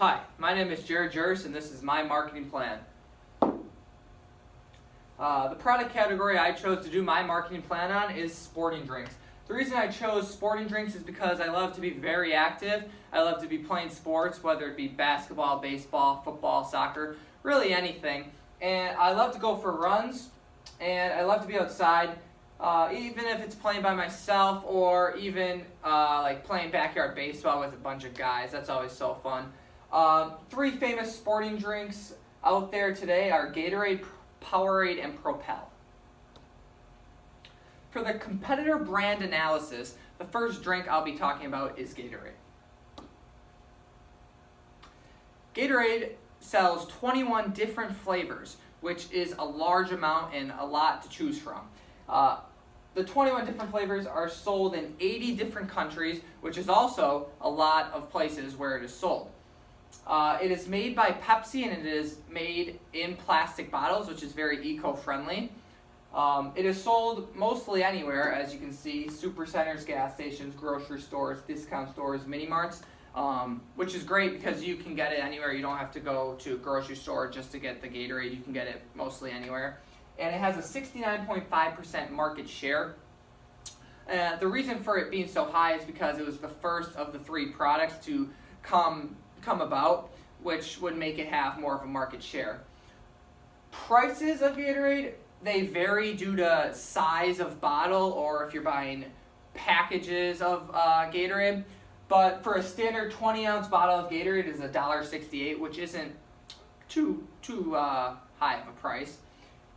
Hi, my name is Jurss, and this is my marketing plan. The product category I chose to do my marketing plan on is sporting drinks. The reason I chose sporting drinks is because I love to be very active. I love to be playing sports, whether it be basketball, baseball, football, soccer, really anything. And I love to go for runs, and I love to be outside, even if it's playing by myself or even like playing backyard baseball with a bunch of guys. That's always so fun. Three famous sporting drinks out there today are Gatorade, Powerade, and Propel. For the competitor brand analysis, the first drink I'll be talking about is Gatorade. Gatorade sells 21 different flavors, which is a large amount and a lot to choose from. The 21 different flavors are sold in 80 different countries, which is also a lot of places where it is sold. It is made by Pepsi, and it is made in plastic bottles, which is very eco-friendly. It is sold mostly anywhere, as you can see: super centers, gas stations, grocery stores, discount stores, mini marts, which is great because you can get it anywhere. You don't have to go to a grocery store just to get the Gatorade. You can get it mostly anywhere. And it has a 69.5% market share. The reason for it being so high is because it was the first of the three products to come about, which would make it have more of a market share. Prices of Gatorade, they vary due to size of bottle or if you're buying packages of Gatorade. But for a standard 20-ounce bottle of Gatorade is $1.68, which isn't too high of a price.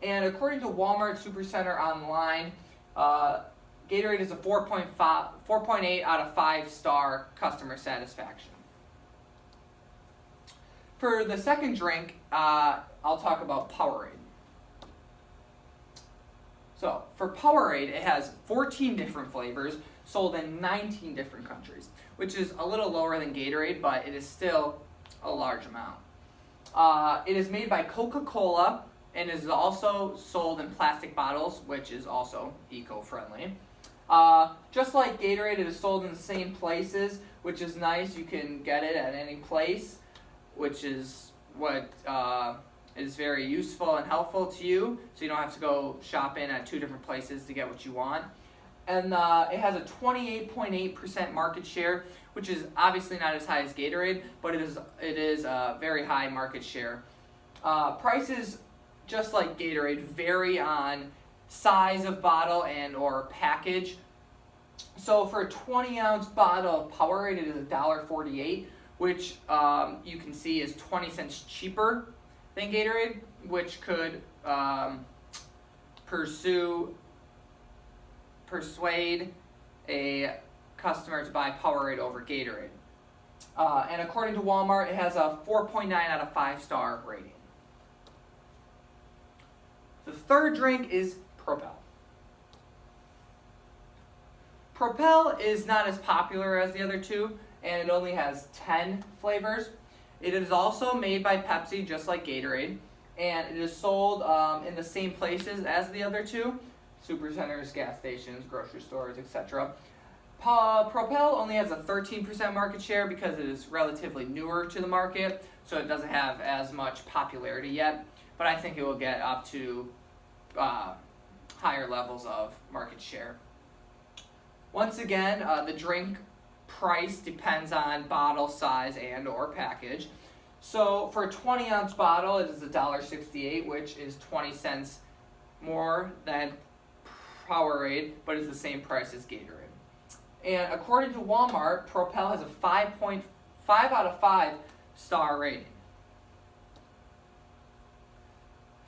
And according to Walmart Supercenter online, Gatorade is a 4.8 out of 5-star customer satisfaction. For the second drink, I'll talk about Powerade. So, for Powerade, it has 14 different flavors, sold in 19 different countries, which is a little lower than Gatorade, but it is still a large amount. It is made by Coca-Cola and is also sold in plastic bottles, which is also eco-friendly. Just like Gatorade, it is sold in the same places, which is nice. You can get it at any place, which is what is very useful and helpful to you, so you don't have to go shopping at 2 different places to get what you want. And it has a 28.8% market share, which is obviously not as high as Gatorade, but it is a very high market share. Prices, just like Gatorade, vary on size of bottle and or package. So for a 20-ounce bottle of Powerade, it is $1.48, which you can see is 20 cents cheaper than Gatorade, which could persuade a customer to buy Powerade over Gatorade. And according to Walmart, it has a 4.9 out of 5-star rating. The third drink is Propel. Propel is not as popular as the other two, and it only has 10 flavors. It is also made by Pepsi, just like Gatorade, and it is sold in the same places as the other two: supercenters, gas stations, grocery stores, etc. Propel only has a 13% market share because it is relatively newer to the market, so it doesn't have as much popularity yet, but I think it will get up to higher levels of market share. Once again, the drink price depends on bottle size and or package. So for a 20-ounce bottle, it is $1.68, which is 20 cents more than Powerade, but is the same price as Gatorade. And according to Walmart, Propel has a 5.5 out of 5-star rating.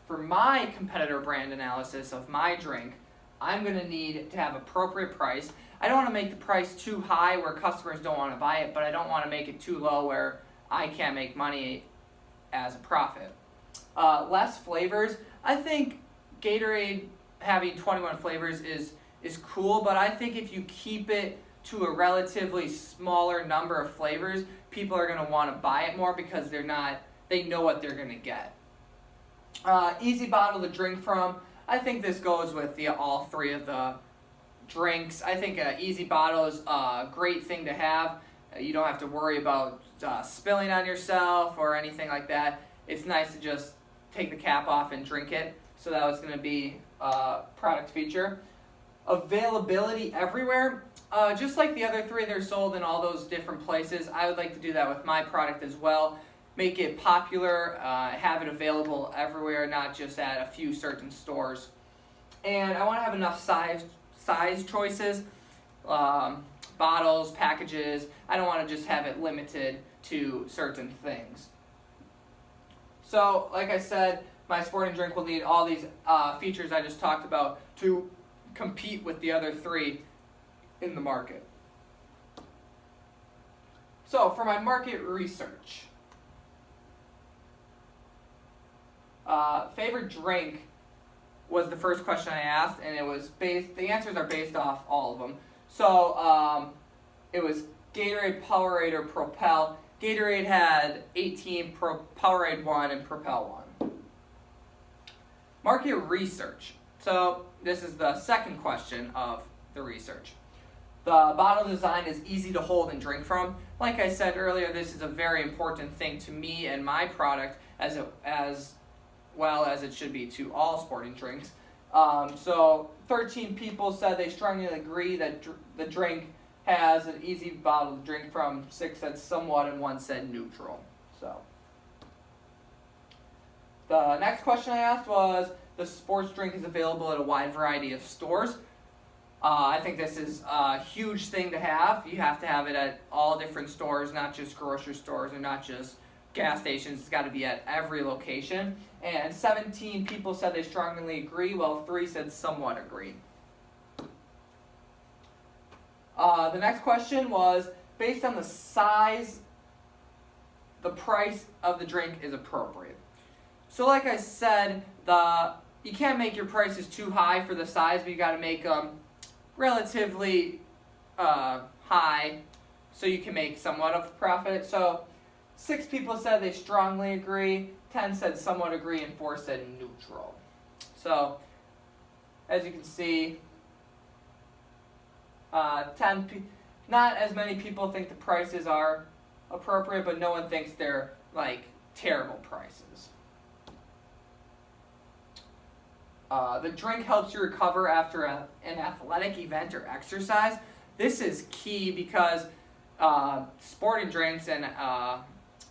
For my competitor brand analysis of my drink, I'm going to need to have appropriate price. I don't want to make the price too high where customers don't want to buy it, but I don't want to make it too low where I can't make money as a profit. Less flavors. I think Gatorade having 21 flavors is cool, but I think if you keep it to a relatively smaller number of flavors, people are going to want to buy it more because they know what they're going to get. Easy bottle to drink from. I think this goes with all three of the drinks. I think an easy bottle is a great thing to have. You don't have to worry about spilling on yourself or anything like that, it's nice to just take the cap off and drink it. So that was going to be a product feature. Availability everywhere. Just like the other three, they're sold in all those different places. I would like to do that with my product as well. Make it popular, have it available everywhere, not just at a few certain stores. And I want to have enough size choices, bottles, packages. I don't want to just have it limited to certain things. So, like I said, my sporting drink will need all these features I just talked about to compete with the other three in the market. So, for my market research, favorite drink was the first question I asked, and it was the answers are based off all of them. So, it was Gatorade, Powerade, or Propel. Gatorade had 18, Powerade 1, and Propel 1. Market research. So, this is the second question of the research. The bottle design is easy to hold and drink from. Like I said earlier, this is a very important thing to me and my product as well as it should be to all sporting drinks. So 13 people said they strongly agree that the drink has an easy bottle to drink from. 6 said somewhat, and 1 said neutral. So the next question I asked was, the sports drink is available at a wide variety of stores. I think this is a huge thing to have. You have to have it at all different stores, not just grocery stores or not just gas stations. It's got to be at every location. And 17 people said they strongly agree, while 3 said somewhat agree. The next question was, based on the size, the price of the drink is appropriate. So like I said, you can't make your prices too high for the size, but you got to make them relatively high so you can make somewhat of a profit. So 6 people said they strongly agree, 10 said somewhat agree, and 4 said neutral. So as you can see, not as many people think the prices are appropriate, but no one thinks they're like terrible prices. The drink helps you recover after an athletic event or exercise. This is key because sporting drinks and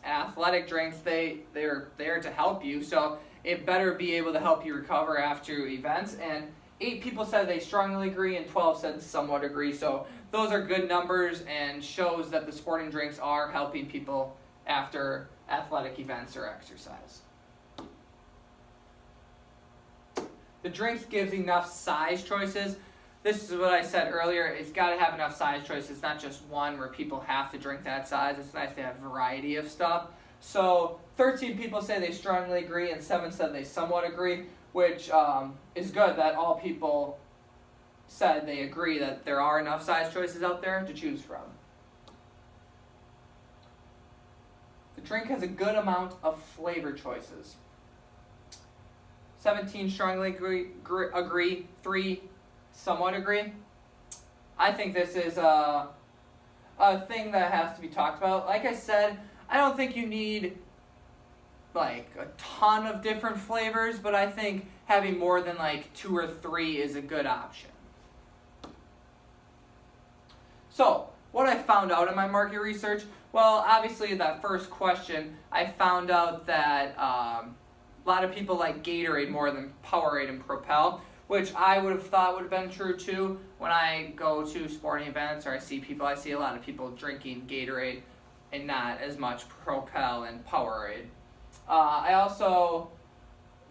athletic drinks, they're there to help you, so it better be able to help you recover after events. And 8 people said they strongly agree, and 12 said somewhat agree. So those are good numbers and shows that the sporting drinks are helping people after athletic events or exercise. The drinks gives enough size choices. This is what I said earlier. It's got to have enough size choices, not just one where people have to drink that size. It's nice to have variety of stuff. So 13 people say they strongly agree, and 7 said they somewhat agree, which is good that all people said they agree that there are enough size choices out there to choose from. The drink has a good amount of flavor choices. 17 strongly agree, 3 somewhat agree. I think this is a thing that has to be talked about. Like I said, I don't think you need like a ton of different flavors, but I think having more than like 2 or 3 is a good option. So, what I found out in my market research, well, obviously that first question, I found out that a lot of people like Gatorade more than Powerade and Propel, which I would have thought would have been true too. When I go to sporting events or I see a lot of people drinking Gatorade and not as much Propel and Powerade. I also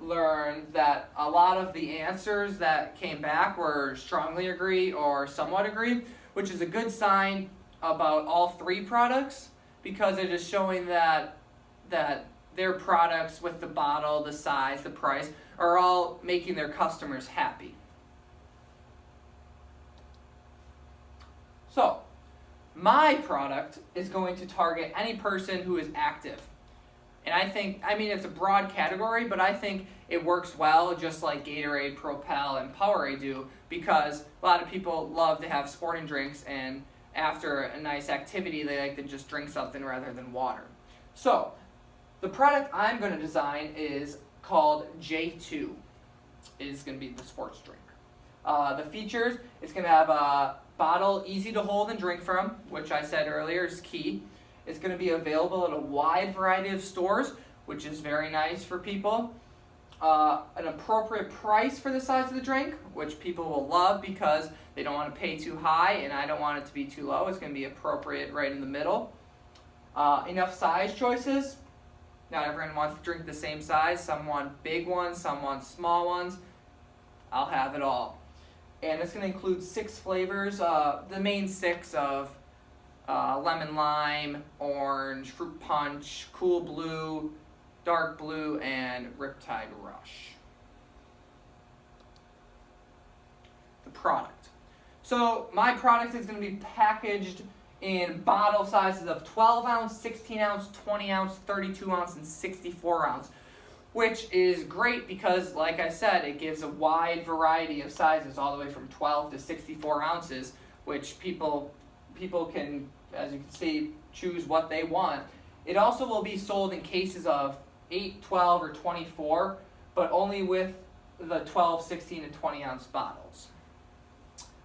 learned that a lot of the answers that came back were strongly agree or somewhat agree, which is a good sign about all 3 products, because it is showing that their products with the bottle, the size, the price, are all making their customers happy. So, my product is going to target any person who is active. And I mean, it's a broad category, but I think it works well just like Gatorade, Propel, and Powerade do, because a lot of people love to have sporting drinks, and after a nice activity, they like to just drink something rather than water. So, the product I'm going to design is called J2. It is going to be the sports drink. The features, it's going to have a bottle easy to hold and drink from, which I said earlier is key. It's going to be available at a wide variety of stores, which is very nice for people. An appropriate price for the size of the drink, which people will love because they don't want to pay too high and I don't want it to be too low. It's going to be appropriate right in the middle. Enough size choices. Not everyone wants to drink the same size. Some want big ones, some want small ones. I'll have it all. And it's going to include 6 flavors. The main 6 of lemon lime, orange, fruit punch, cool blue, dark blue, and Riptide Rush. The product. So my product is going to be packaged in bottle sizes of 12 ounce, 16 ounce, 20 ounce, 32 ounce, and 64 ounce, which is great because, like I said, it gives a wide variety of sizes all the way from 12 to 64 ounces, which people can, as you can see, choose what they want. It also will be sold in cases of 8, 12, or 24, but only with the 12, 16, and 20 ounce bottles.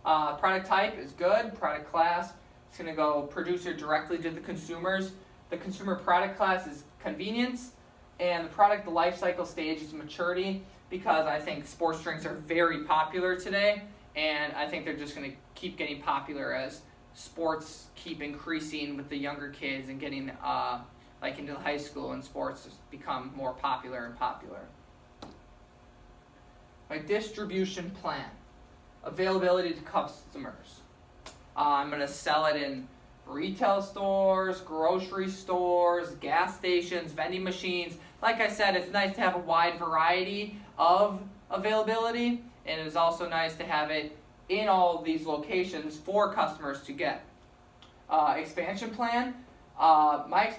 Product type is good. Product class, it's going to go producer directly to the consumers. The consumer product class is convenience, and the life cycle stage is maturity, because I think sports drinks are very popular today, and I think they're just going to keep getting popular as sports keep increasing with the younger kids and getting into high school, and sports become more popular and popular. My distribution plan. Availability to customers. I'm going to sell it in retail stores, grocery stores, gas stations, vending machines. Like I said, it's nice to have a wide variety of availability, and it is also nice to have it in all of these locations for customers to get. Expansion plan. My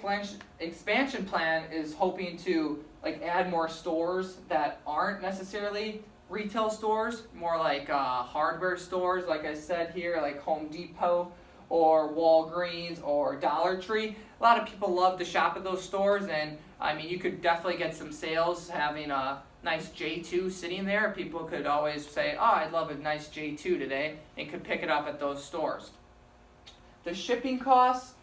expansion plan is hoping to add more stores that aren't necessarily retail stores, more like hardware stores, like I said here, like Home Depot or Walgreens or Dollar Tree. A lot of people love to shop at those stores, and I mean, you could definitely get some sales having a nice J2 sitting there. People could always say, oh, I'd love a nice J2 today, and could pick it up at those stores. The shipping costs,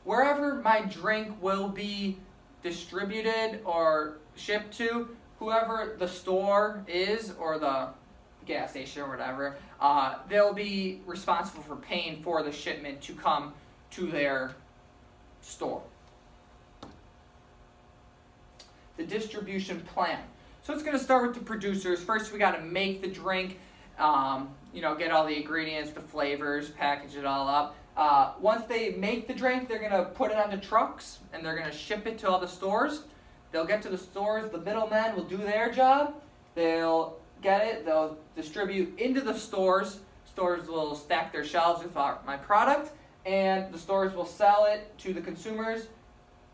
wherever my drink will be distributed or shipped to, whoever the store is or the gas station or whatever, they'll be responsible for paying for the shipment to come to their store. The distribution plan. So it's going to start with the producers. First, we got to make the drink, get all the ingredients, the flavors, package it all up. Once they make the drink, they're going to put it onto trucks, and they're going to ship it to all the stores. They'll get to the stores, the middlemen will do their job, they'll get it, they'll distribute into the stores, stores will stack their shelves with my product, and the stores will sell it to the consumers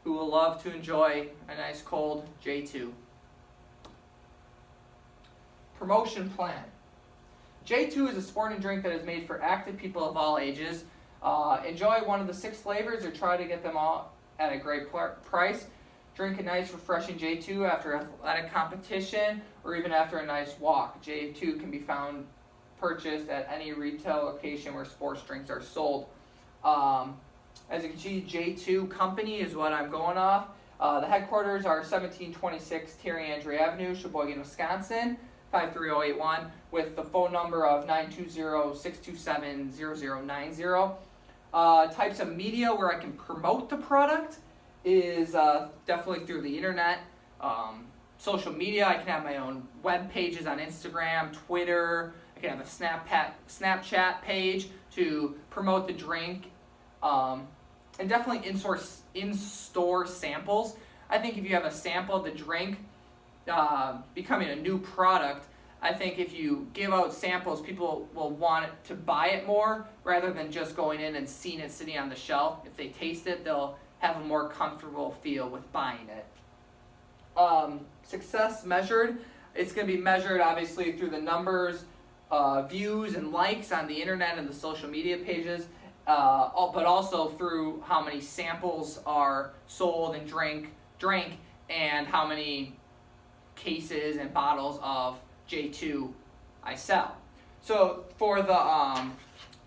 who will love to enjoy a nice cold J2. Promotion plan. J2 is a sporting drink that is made for active people of all ages. Enjoy one of the 6 flavors or try to get them all at a great price. Drink a nice refreshing J2 after athletic competition or even after a nice walk. J2 can be purchased at any retail location where sports drinks are sold. As you can see, J2 Company is what I'm going off. The headquarters are 1726 Terry Andre Avenue, Sheboygan, Wisconsin, 53081, with the phone number of 920-627-0090. Types of media where I can promote the product is definitely through the internet, social media. I can have my own web pages on Instagram, Twitter. I can have a Snapchat page to promote the drink, and definitely in-store samples. I think if you have a sample of the drink becoming a new product, I think if you give out samples, people will want to buy it more rather than just going in and seeing it sitting on the shelf. If they taste it, they'll have a more comfortable feel with buying it. Success measured. It's going to be measured obviously through the numbers, views and likes on the internet and the social media pages. but also through how many samples are sold and drank, and how many cases and bottles of J2 I sell. So for the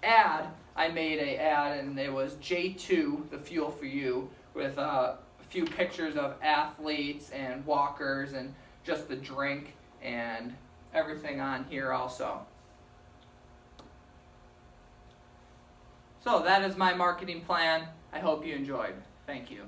ad, I made an ad, and it was J2, the fuel for you, with a few pictures of athletes and walkers and just the drink and everything on here also. So that is my marketing plan. I hope you enjoyed. Thank you.